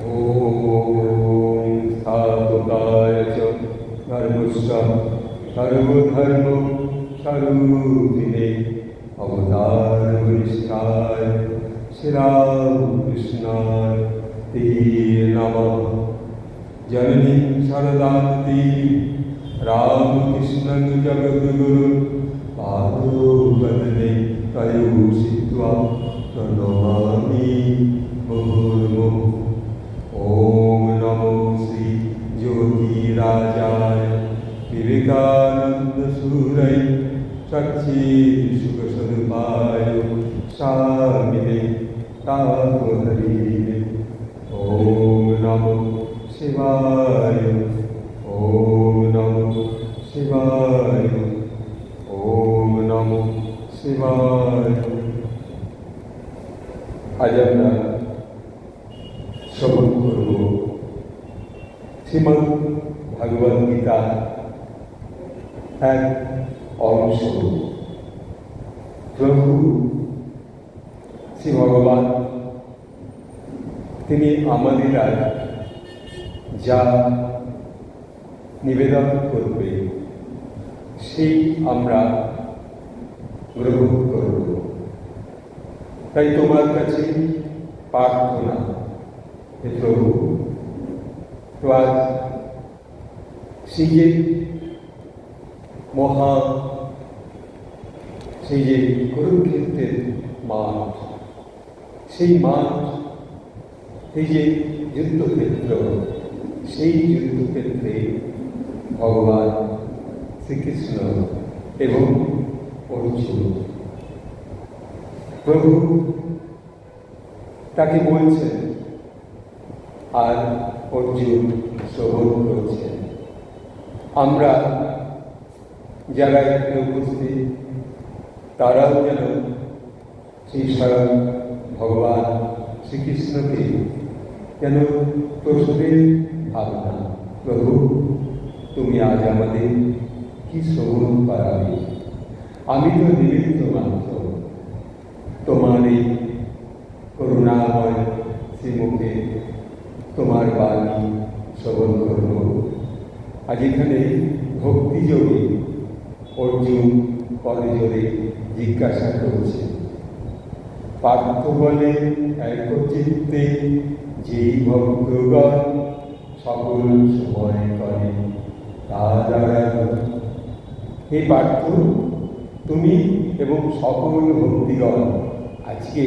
ॐ स्थापकाय च धर्मस्य सर्वधर्मस्वरूपिणे अवतारवरिष्ठाय श्रीरामकृष्णाय ते नमः। जननीं शरदां देवीं रामकृष्णं जगद्गुरुं पादोपद्मे तयोषित्वा प्रणमामि मुहुर्मुहुः। ॐ नमो श्री ज्योतिराजाय विवेकानन्दसूरये सच्चित्सुखस्वरूपाय स्वामिने तापहरिणे। ॐ नमो शिवाय। ॐ नमो शिवाय। ॐ नमो शिवाय। আজ আমরা শ্রবণ করব শ্রীমদ্ ভগবদ গীতা এক অংশ। প্রভু শ্রী ভগবান তিনি আমাদের আজ যা নিবেদন করবে সেই আমরা গ্রহণ করব। তাই তোমার কাছে প্রার্থনা, হে প্রভু, তো আজ সেই যে সেই যে কুরুক্ষেত্রের মাঠ, সেই মাঠ, সেই যে যুদ্ধক্ষেত্র, সেই যুদ্ধক্ষেত্রে ভগবান শ্রীকৃষ্ণ এবং অর্জুন, প্রভু তাকে বলছেন আর অর্জুন শ্রবণ করছেন। আমরা যারা এখানে উপস্থিত তারাও যেন সেই স্বয়ং ভগবান শ্রীকৃষ্ণকে যেন প্রশ্নের ভাবনা, প্রভু তুমি আজ আমাদের কি শ্রবণ করাবে? আমি তো নিমিত্ত মাত্র, তোমার এই করুণাময় শ্রীমুখে তোমার বাণী শ্রবণ করব। আজ এখানে ভক্তিযোগে অর্জুন করজোড়ে জিজ্ঞাসা করছে, পার্থ বলে একচিত্তে যেই ভক্তগণ সকল সময় করে তা দ্বারা। হে পার্থ, তুমি এবং সকল ভক্তিগণ আজকে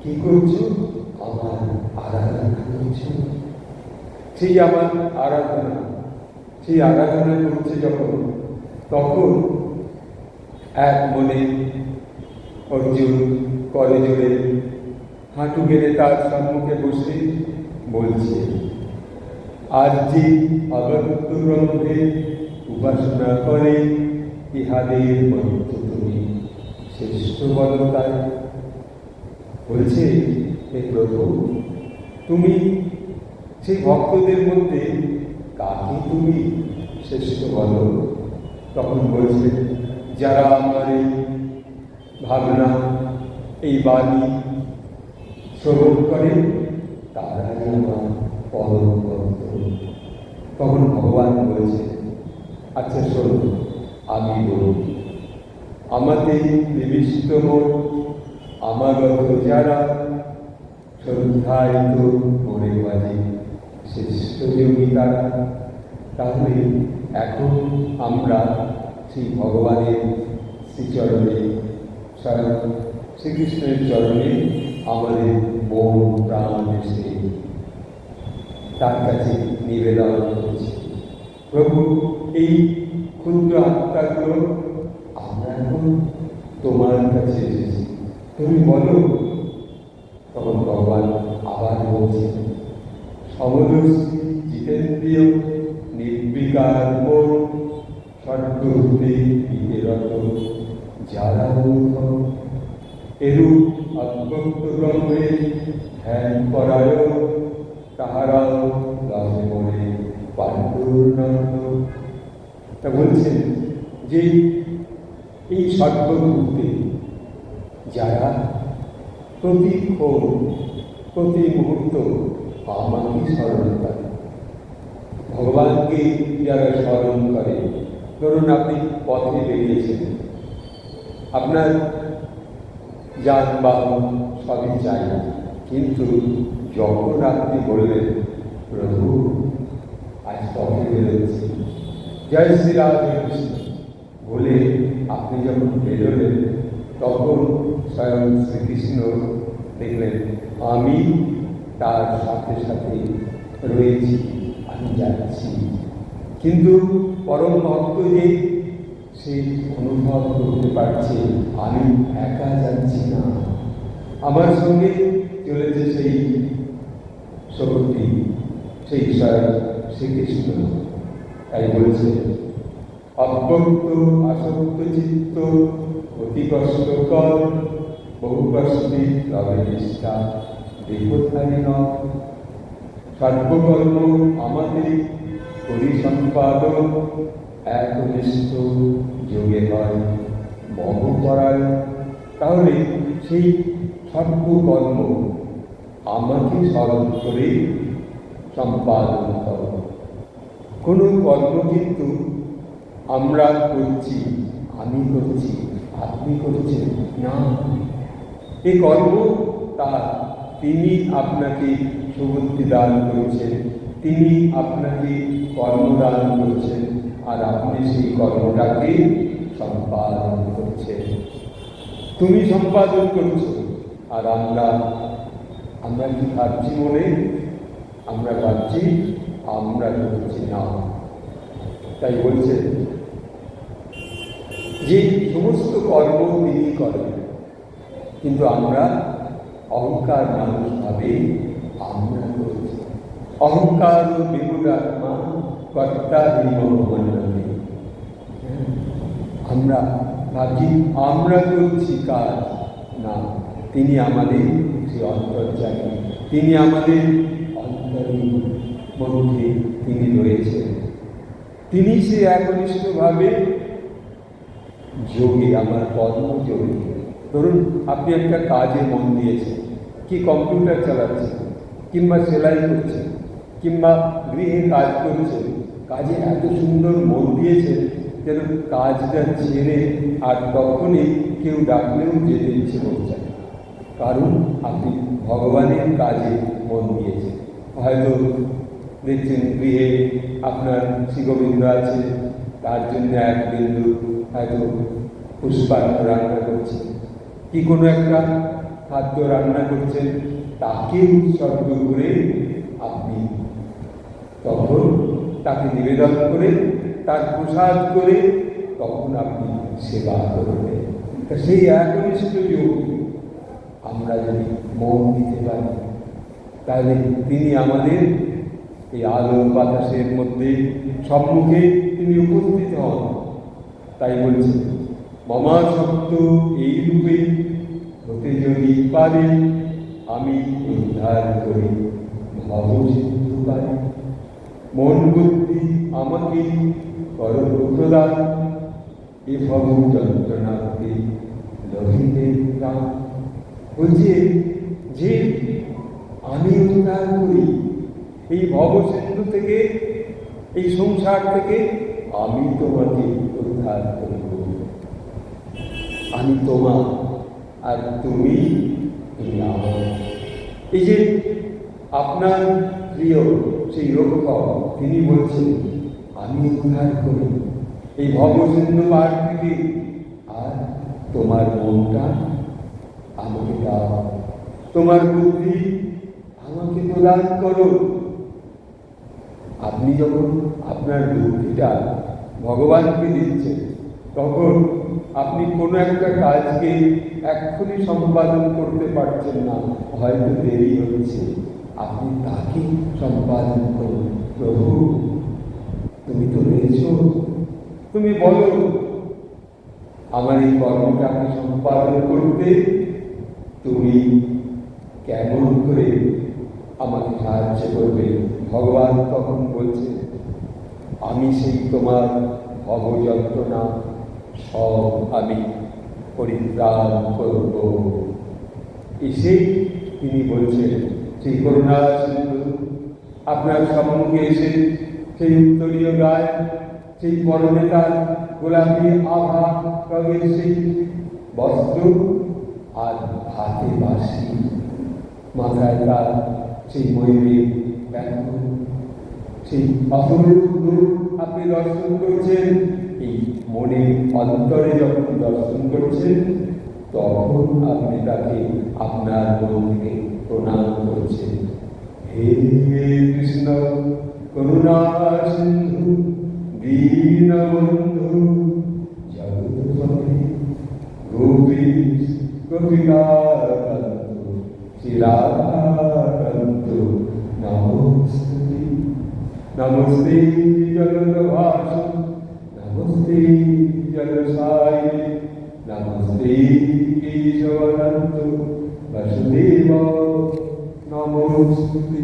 কি করছো? আমার আরাধনা করছো। সেই আমার আরাধনা, সেই আরাধনা করছে যখন, তখন এক মনে অর্জুন করে জোরে হাঁটু গেড়ে তার সম্মুখে বসে বলছে, আর যে অগত্য গ্রন্থে উপাসনা করে ইহাদের মধ্যে তুমি শ্রেষ্ঠ বলতাই। বলছে, হে প্রভু, তুমি সেই ভক্তদের মধ্যে কাকে তুমি শ্রেষ্ঠ বলো? তখন বলছে, যারা আমার এই ভাবনা, এই বাণী শ্রবণ করে তারাই আমার পরম ভক্ত। তখন ভগবান বলছে, আচ্ছা শোনো, আমি বলি, আমাদের নিবিষ্ট মন আমাগত যারা শ্রদ্ধায়িত মনে বাজে শ্রেষ্ঠ যোগী তারা। তাহলে এখন আমরা সেই ভগবানের শ্রীচরণে, শ্রীকৃষ্ণের চরণে আমাদের মন প্রাণ এসে তার কাছে নিবেদন করছি। প্রভু, এই ক্ষুদ্র আত্মাগুলো আমরা এখন তোমার কাছে এসেছি, তুমি বলো। তখন ভগবান আবার বলছেন, সমদর্শী জিতেন্দ্রিয় নির্বিকার মন সদ্বুদ্ধি বিকেরত যারা মূর্খ, এরূপ অদ্ভুত ব্রহ্মে ধ্যান করায় তাহারাও লাভে মনে পাণ্ডুর্ণান্ত। তা বলছেন যে এই সর্বভূতে যারা প্রতিক্ষণ প্রতি মুহূর্ত আমাকে স্মরণ করে। ভগবানকে যারা স্মরণ করে, ধরুন আপনি পথে বেরিয়েছেন, আপনার যানবাহন সবই চাই, কিন্তু যখন আপনি বললেন প্রভু আজ পথে বেরোচ্ছি, জয় শ্রী রাধে কৃষ্ণ বলে আপনি যখন বেরোলেন, তখন স্বয়ং শ্রীকৃষ্ণ দেখলেন আমি তার সাথে সাথে রয়েছি, আমি যাচ্ছি। কিন্তু পরম ভক্ত যে সেই অনুভব করতে পারছে আমি একা যাচ্ছি না, আমার সঙ্গে চলেছে সেই শক্তি, সেই স্বয়ং শ্রীকৃষ্ণ। তাই বলছে অব্যক্ত আসক্ত চিত্ত অতি কষ্টকর, বহু কষ্টে লবে নিষ্ঠা দেহধারী নয়। সর্বকর্ম আমাদের পরিসম্পাদন একনিষ্ঠ যোগে হয় মহপরায়ণ। তাহলে সেই সর্বকর্ম আমাকে স্মরণ করে সম্পাদন করো। কোনো কর্ম কিন্তু আমরা করছি, আমি করছি, আপনি করছেন না, এই কর্ম তার তিনি আপনাকে সুবুদ্ধি দান করেছেন, তিনি আপনাকে কর্মদান করছেন, আর আপনি সেই কর্মটাকে সম্পাদন করছেন। তুমি সম্পাদন করছো, আর আমরা কি ভাবছি মনে? আমরা ভাবছি আমরা করছি না। তাই বলছে যে সমস্ত কর্ম তিনি করেন, কিন্তু আমরা অহংকার মানুষ ভাবে আমরা করছি। অহংকার ও বিমূঢ়াত্মা কর্তা বিমূঢ়, আমরা ভাবছি আমরা করছি কাজ, না, তিনি আমাদের সেই অন্তর্যামী, তিনি আমাদের অন্তরের মধ্যে তিনি রয়েছেন। তিনি সে একনিষ্ঠভাবে যোগে, আমার কর্মযোগে। ধরুন আপনি একটা কাজে মন দিয়েছেন, কি কম্পিউটার চালাচ্ছেন, কিংবা সেলাই করছেন, কিংবা গৃহে কাজ করছেন, কাজে এত সুন্দর মন দিয়েছেন যেন কাজটা ছেড়ে আর তখনই কেউ ডাকলেও যেতে ইচ্ছে করছে, কারণ আপনি ভগবানের কাজে মন দিয়েছেন। হয়তো দেখছেন গৃহে আপনার শ্রীগোবিন্দ আছে, তার জন্য এক বিন্দু হয়তো পুষ্পান্ন রান্না করছেন, কি কোনো একটা খাদ্য রান্না করছেন, তাকে উৎসর্গ করে আপনি তখন তাকে নিবেদন করে তার প্রসাদ করে তখন আপনি সেবা করবেন। তা সেই একনিষ্ঠ যোগ আমরা যদি মন দিতে পারি, তাহলে তিনি আমাদের এই আলো বাতাসের মধ্যে সম্মুখে তিনি উপস্থিত হন। তাই বলছে মমা সত্য এই রূপে হতে যদি পারে, আমি উদ্ধার করি ভব সিন্ধু পারি। মন বুদ্ধি আমাকে করো প্রদান, এ ভব যন্ত্রণাকে লভিতে প্রাণ। বলছে যে আমি উদ্ধার করি এই ভব সিন্ধু থেকে, এই সংসার থেকে, আমি তোমাকে উদ্ধার করব। আমি তোমার আর তুমি আমার। এই যে আপনার প্রিয় সেই রক্ষক, তিনি বলছেন আমি উদ্ধার করি এই ভবসিন্ধু পার থেকে, আর তোমার মনটা আমাকে দাও, তোমার বুদ্ধি আমাকে প্রদান করো। আপনি যখন আপনার বুদ্ধিটা ভগবানকে দিচ্ছেন, তখন আপনি কোনো একটা কাজকে এক্ষুনি সম্পাদন করতে পারছেন না, হয়তো দেরি হচ্ছে, আপনি তাকে সম্পাদন করুন। প্রভু তুমি তো রয়েছ, তুমি বলো আমার এই কর্মটাকে সম্পাদন করতে তুমি কেমন করে আমাকে সাহায্য করবে। ভগবান তখন বলছে আমি সেই তোমার ভব যন্ত্রণা সব আমি পরিত্রাণ করব। এসেই তিনি বলছেন সেই করুণা সিন্ধু আপনার সম্মুখে এসে সেই উত্তরীয় গায়ে সেই পরনে তার গোলাপি আভা রঙের সেই বস্ত্র আর হাতে বাঁশি, মাথায় তার সেই ময়ূরের ব্যাঘ্র, সেই অপরূপ রূপ আপনি দর্শন করছেন। এই মনে অন্তরে যখন দর্শন করছেন তখন আপনি তাকে আপনার মন থেকে প্রণাম করছেন। হে কৃষ্ণ করুণা সিন্ধু দীনবন্ধু জগৎপতি গোপীশ গোপিকাকান্ত শ্রীরাধাকান্ত নমস্তে। নমস্তে জগদ্ভাস, নমস্তে জলসায়, নমস্তে কেশবকান্ত বাসুদেব নমস্তে।